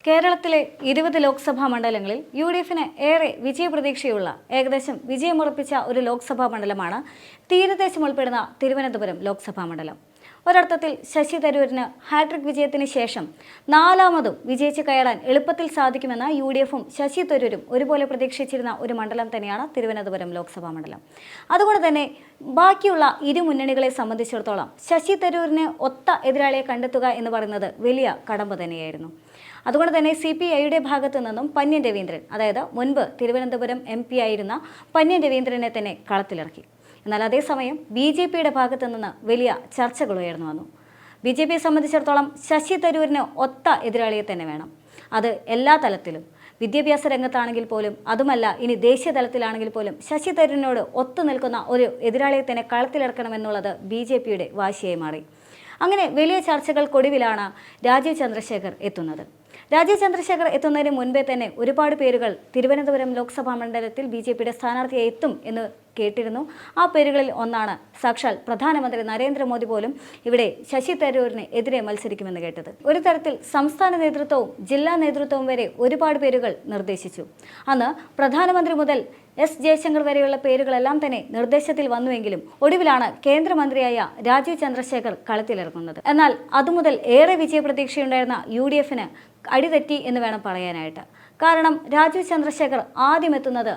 കേരളത്തിലെ 20 ലോക്സഭാ മണ്ഡലങ്ങളിൽ യു.ഡി.എഫിന് ഏറെ വിജയപ്രതീക്ഷയുള്ള ഏകദേശം വിജയമുറപ്പിച്ച ഒരു ലോക്സഭാ മണ്ഡലമാണ് തീരദേശം ഉൾപ്പെടുന്ന തിരുവനന്തപുരം ലോക്സഭാ മണ്ഡലം. ഒരർത്ഥത്തിൽ ശശി തരൂരിന് ഹാട്രിക് വിജയത്തിന് ശേഷം നാലാമതും വിജയിച്ച് കയറാൻ എളുപ്പത്തിൽ സാധിക്കുമെന്ന് യു.ഡി.എഫും ശശി തരൂരും ഒരുപോലെ പ്രതീക്ഷിച്ചിരുന്ന ഒരു മണ്ഡലം തന്നെയാണ് തിരുവനന്തപുരം ലോക്സഭാ മണ്ഡലം. അതുകൊണ്ട് തന്നെ ബാക്കിയുള്ള ഇരു മുന്നണികളെ സംബന്ധിച്ചിടത്തോളം ശശി തരൂരിന് ഒത്ത എതിരാളിയെ കണ്ടെത്തുക എന്ന് പറയുന്നത് വലിയ കടമ്പ തന്നെയായിരുന്നു. അതുകൊണ്ട് തന്നെ CPIയുടെ ഭാഗത്തു നിന്നും പന്ന്യൻ രവീന്ദ്രൻ, അതായത് മുൻപ് തിരുവനന്തപുരം MP ആയിരുന്ന പന്ന്യൻ രവീന്ദ്രനെ തന്നെ കളത്തിലിറക്കി. എന്നാൽ അതേസമയം BJPയുടെ ഭാഗത്തു നിന്ന് വലിയ ചർച്ചകൾ ഉയർന്നു വന്നു. BJPയെ സംബന്ധിച്ചിടത്തോളം ശശി തരൂരിന് ഒത്ത എതിരാളിയെ തന്നെ വേണം. അത് എല്ലാ തലത്തിലും, വിദ്യാഭ്യാസ രംഗത്താണെങ്കിൽ പോലും, അതുമല്ല ഇനി ദേശീയ തലത്തിലാണെങ്കിൽ പോലും ശശി തരൂരിനോട് ഒത്തു നിൽക്കുന്ന ഒരു എതിരാളിയെ തന്നെ കളത്തിലിറക്കണമെന്നുള്ളത് BJPയുടെ വാശിയായി മാറി. അങ്ങനെ വലിയ ചർച്ചകൾക്കൊടുവിലാണ് രാജീവ് ചന്ദ്രശേഖർ എത്തുന്നത്. രാജീവ് ചന്ദ്രശേഖർ എത്തുന്നതിന് മുൻപേ തന്നെ ഒരുപാട് പേരുകൾ തിരുവനന്തപുരം ലോക്സഭാ മണ്ഡലത്തിൽ BJPയുടെ സ്ഥാനാർത്ഥിയെ എത്തും എന്ന് കേട്ടിരുന്നു. ആ പേരുകളിൽ ഒന്നാണ് സാക്ഷാൽ പ്രധാനമന്ത്രി നരേന്ദ്രമോദി പോലും ഇവിടെ ശശി തരൂരിന് എതിരെ മത്സരിക്കുമെന്ന് കേട്ടത്. ഒരു തരത്തിൽ സംസ്ഥാന നേതൃത്വവും ജില്ലാ നേതൃത്വവും വരെ ഒരുപാട് പേരുകൾ നിർദ്ദേശിച്ചു. അന്ന് പ്രധാനമന്ത്രി മുതൽ S. ജയശങ്കർ വരെയുള്ള പേരുകളെല്ലാം തന്നെ നിർദ്ദേശത്തിൽ വന്നുവെങ്കിലും ഒടുവിലാണ് കേന്ദ്രമന്ത്രിയായ രാജീവ് ചന്ദ്രശേഖർ കളത്തിലിറങ്ങുന്നത്. എന്നാൽ അതുമുതൽ ഏറെ വിജയപ്രതീക്ഷയുണ്ടായിരുന്ന UDFന് അടിതെറ്റി എന്ന് വേണം പറയാനായിട്ട്. കാരണം രാജീവ് ചന്ദ്രശേഖർ ആദ്യം എത്തുന്നത്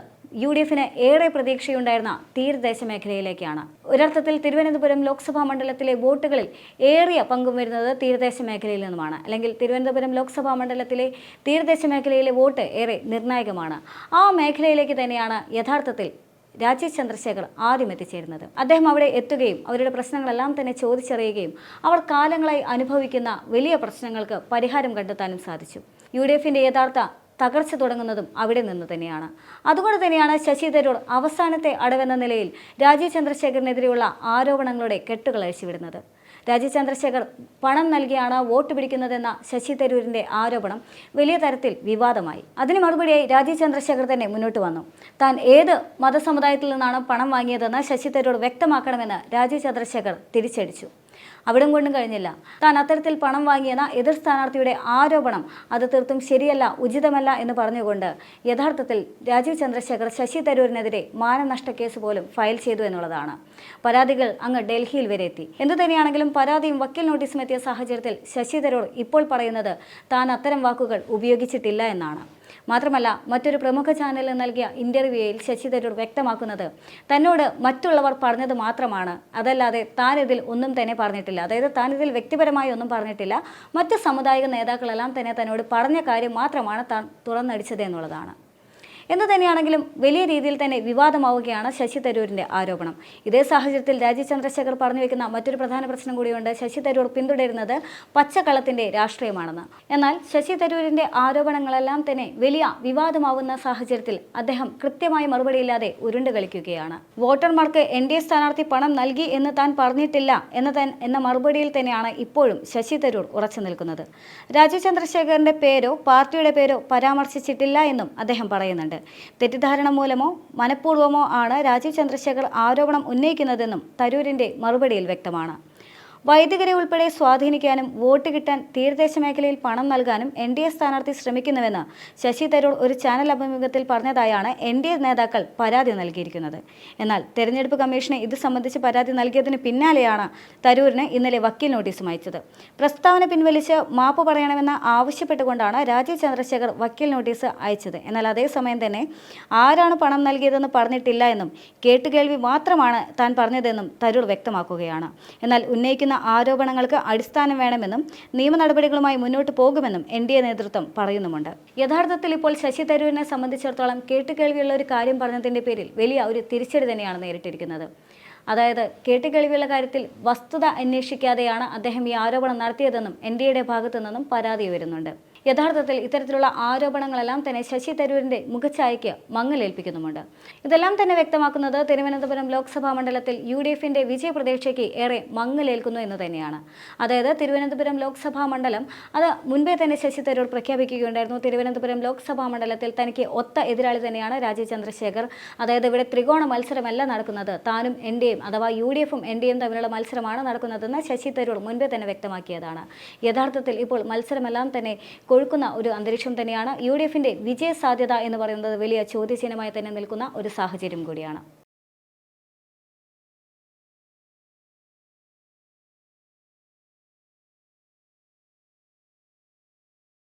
UDFന് ഏറെ പ്രതീക്ഷയുണ്ടായിരുന്ന തീരദേശ മേഖലയിലേക്കാണ്. ഒരർത്ഥത്തിൽ തിരുവനന്തപുരം ലോക്സഭാ മണ്ഡലത്തിലെ വോട്ടുകളിൽ ഏറിയ പങ്കും വരുന്നത് തീരദേശ മേഖലയിൽ നിന്നുമാണ്. അല്ലെങ്കിൽ തിരുവനന്തപുരം ലോക്സഭാ മണ്ഡലത്തിലെ തീരദേശ മേഖലയിലെ വോട്ട് ഏറെ നിർണായകമാണ്. ആ മേഖലയിലേക്ക് തന്നെയാണ് യഥാർത്ഥത്തിൽ രാജീവ് ചന്ദ്രശേഖർ ആദ്യം എത്തിച്ചേരുന്നത്. അദ്ദേഹം അവിടെ എത്തുകയും അവരുടെ പ്രശ്നങ്ങളെല്ലാം തന്നെ ചോദിച്ചറിയുകയും അവർ കാലങ്ങളായി അനുഭവിക്കുന്ന വലിയ പ്രശ്നങ്ങൾക്ക് പരിഹാരം കണ്ടെത്താനും സാധിച്ചു. UDFന്റെ യഥാർത്ഥ തകർച്ച തുടങ്ങുന്നതും അവിടെ നിന്ന് തന്നെയാണ്. അതുകൊണ്ട് തന്നെയാണ് ശശി തരൂർ അവസാനത്തെ അടവെന്ന നിലയിൽ രാജീവ് ചന്ദ്രശേഖറിനെതിരെയുള്ള ആരോപണങ്ങളുടെ കെട്ടുകൾ അഴിച്ചുവിടുന്നത്. രാജീവ് ചന്ദ്രശേഖർ പണം നൽകിയാണ് വോട്ട് പിടിക്കുന്നതെന്ന ശശി തരൂരിൻ്റെ ആരോപണം വലിയ തരത്തിൽ വിവാദമായി. അതിന് മറുപടിയായി രാജീവ് ചന്ദ്രശേഖർ തന്നെ മുന്നോട്ട് വന്നു. താൻ ഏത് മതസമുദായത്തിൽ നിന്നാണ് പണം വാങ്ങിയതെന്ന് ശശി തരൂർ വ്യക്തമാക്കണമെന്ന് രാജീവ് ചന്ദ്രശേഖർ തിരിച്ചടിച്ചു. അവിടം കൊണ്ടും കഴിഞ്ഞില്ല. താൻ അത്തരത്തിൽ പണം വാങ്ങിയെന്ന എതിർ സ്ഥാനാർത്ഥിയുടെ ആരോപണം അത് തീർത്തും ശരിയല്ല, ഉചിതമല്ല എന്ന് പറഞ്ഞുകൊണ്ട് യഥാർത്ഥത്തിൽ രാജീവ് ചന്ദ്രശേഖർ ശശി തരൂരിനെതിരെ മാനനഷ്ട കേസ് പോലും ഫയൽ ചെയ്തു എന്നുള്ളതാണ്. പരാതികൾ അങ്ങ് ഡൽഹിയിൽ വരെ എത്തി. എന്തു തന്നെയാണെങ്കിലും പരാതിയും വക്കീൽ നോട്ടീസും എത്തിയ സാഹചര്യത്തിൽ ശശി തരൂർ ഇപ്പോൾ പറയുന്നത് താൻ അത്തരം വാക്കുകൾ ഉപയോഗിച്ചിട്ടില്ല എന്നാണ്. മാത്രമല്ല, മറ്റൊരു പ്രമുഖ ചാനലിൽ നൽകിയ ഇന്റർവ്യൂയിൽ ശശി തരൂർ വ്യക്തമാക്കുന്നത് തന്നോട് മറ്റുള്ളവർ പറഞ്ഞത് മാത്രമാണ്, അതല്ലാതെ താൻ ഇതിൽ ഒന്നും തന്നെ പറഞ്ഞിട്ടില്ല. അതായത് താൻ ഇതിൽ വ്യക്തിപരമായി ഒന്നും പറഞ്ഞിട്ടില്ല. മറ്റ് സാമുദായിക നേതാക്കളെല്ലാം തന്നെ തന്നോട് പറഞ്ഞ കാര്യം മാത്രമാണ് താൻ തുറന്നടിച്ചത് എന്നുള്ളതാണ്. എന്തു തന്നെയാണെങ്കിലും വലിയ രീതിയിൽ തന്നെ വിവാദമാവുകയാണ് ശശി തരൂരിൻ്റെ ആരോപണം. ഇതേ സാഹചര്യത്തിൽ രാജീവ് ചന്ദ്രശേഖർ പറഞ്ഞു വെക്കുന്ന മറ്റൊരു പ്രധാന പ്രശ്നം കൂടിയുണ്ട്. ശശി തരൂർ പിന്തുടരുന്നത് പച്ചക്കള്ളത്തിൻ്റെ രാഷ്ട്രീയമാണെന്ന്. എന്നാൽ ശശി തരൂരിൻ്റെ ആരോപണങ്ങളെല്ലാം തന്നെ വലിയ വിവാദമാവുന്ന സാഹചര്യത്തിൽ അദ്ദേഹം കൃത്യമായ മറുപടിയില്ലാതെ ഉരുണ്ട് കളിക്കുകയാണ്. വോട്ടർമാർക്ക് NDA സ്ഥാനാർത്ഥി പണം നൽകി എന്ന് താൻ പറഞ്ഞിട്ടില്ല എന്ന മറുപടിയിൽ തന്നെയാണ് ഇപ്പോഴും ശശി തരൂർ ഉറച്ചു നിൽക്കുന്നത്. രാജീവ് ചന്ദ്രശേഖറിൻ്റെ പേരോ പാർട്ടിയുടെ പേരോ പരാമർശിച്ചിട്ടില്ല എന്നും അദ്ദേഹം പറയുന്നുണ്ട്. തെറ്റിദ്ധാരണ മൂലമോ മനഃപൂർവ്വമോ ആണ് രാജീവ് ചന്ദ്രശേഖർ ആരോപണം ഉന്നയിക്കുന്നതെന്നും തരൂരിൻ്റെ മറുപടിയിൽ വ്യക്തമാണ്. വൈദികരെ ഉൾപ്പെടെ സ്വാധീനിക്കാനും വോട്ട് കിട്ടാൻ തീരദേശ മേഖലയിൽ പണം നൽകാനും NDA സ്ഥാനാർത്ഥി ശ്രമിക്കുന്നുവെന്ന് ശശി തരൂർ ഒരു ചാനൽ അഭിമുഖത്തിൽ പറഞ്ഞതായാണ് NDA നേതാക്കൾ പരാതി നൽകിയിരിക്കുന്നത്. എന്നാൽ തെരഞ്ഞെടുപ്പ് കമ്മീഷന് ഇത് സംബന്ധിച്ച് പരാതി നൽകിയതിന് പിന്നാലെയാണ് തരൂരിന് ഇന്നലെ വക്കീൽ നോട്ടീസും അയച്ചത്. പ്രസ്താവന പിൻവലിച്ച് മാപ്പ് പറയണമെന്ന് ആവശ്യപ്പെട്ടുകൊണ്ടാണ് രാജീവ് ചന്ദ്രശേഖർ വക്കീൽ നോട്ടീസ് അയച്ചത്. എന്നാൽ അതേസമയം തന്നെ ആരാണ് പണം നൽകിയതെന്ന് പറഞ്ഞിട്ടില്ല എന്നും കേട്ടുകേൾവി മാത്രമാണ് താൻ പറഞ്ഞതെന്നും തരൂർ വ്യക്തമാക്കുകയാണ്. എന്നാൽ ഉന്നയിക്കുന്ന ആരോപണങ്ങൾക്ക് അടിസ്ഥാനം വേണമെന്നും നിയമ നടപടികളുമായി മുന്നോട്ട് പോകുമെന്നും NDA നേതൃത്വം പറയുന്നുമുണ്ട്. യഥാർത്ഥത്തിൽ ഇപ്പോൾ ശശി തരൂരിനെ സംബന്ധിച്ചിടത്തോളം കേട്ടുകേൾവിയുള്ള ഒരു കാര്യം പറഞ്ഞതിൻ്റെ പേരിൽ വലിയ ഒരു തിരിച്ചടി തന്നെയാണ് നേരിട്ടിരിക്കുന്നത്. അതായത് കേട്ടുകേൾവിയുള്ള കാര്യത്തിൽ വസ്തുത അന്വേഷിക്കാതെയാണ് അദ്ദേഹം ഈ ആരോപണം നടത്തിയതെന്നും NDAയുടെ ഭാഗത്തു നിന്നും പരാതി വരുന്നുണ്ട്. യഥാർത്ഥത്തിൽ ഇത്തരത്തിലുള്ള ആരോപണങ്ങളെല്ലാം തന്നെ ശശി തരൂരിൻ്റെ മുഖഛായയ്ക്ക് മങ്ങലേൽപ്പിക്കുന്നുമുണ്ട്. ഇതെല്ലാം തന്നെ വ്യക്തമാക്കുന്നത് തിരുവനന്തപുരം ലോക്സഭാ മണ്ഡലത്തിൽ UDFന്റെ വിജയപ്രതീക്ഷയ്ക്ക് ഏറെ മങ്ങലേൽക്കുന്നു എന്ന് തന്നെയാണ്. അതായത് തിരുവനന്തപുരം ലോക്സഭാ മണ്ഡലം അത് മുൻപേ തന്നെ ശശി തരൂർ പ്രഖ്യാപിക്കുകയുണ്ടായിരുന്നു. തിരുവനന്തപുരം ലോക്സഭാ മണ്ഡലത്തിൽ തനിക്ക് ഒത്ത എതിരാളി തന്നെയാണ് രാജീവ് ചന്ദ്രശേഖർ. അതായത് ഇവിടെ ത്രികോണ മത്സരമല്ല നടക്കുന്നത്, താനും NDAയും അഥവാ UDFും NDAയും തമ്മിലുള്ള മത്സരമാണ് നടക്കുന്നതെന്ന് ശശി തരൂർ മുൻപേ തന്നെ വ്യക്തമാക്കിയതാണ്. യഥാർത്ഥത്തിൽ ഇപ്പോൾ മത്സരമെല്ലാം തന്നെ കൊഴുക്കുന്ന ഒരു അന്തരീക്ഷം തന്നെയാണ്. UDFന്റെ വിജയ സാധ്യത എന്ന് പറയുന്നത് വലിയ ചോദ്യചിഹ്നമായി തന്നെ നിൽക്കുന്ന ഒരു സാഹചര്യം കൂടിയാണ്.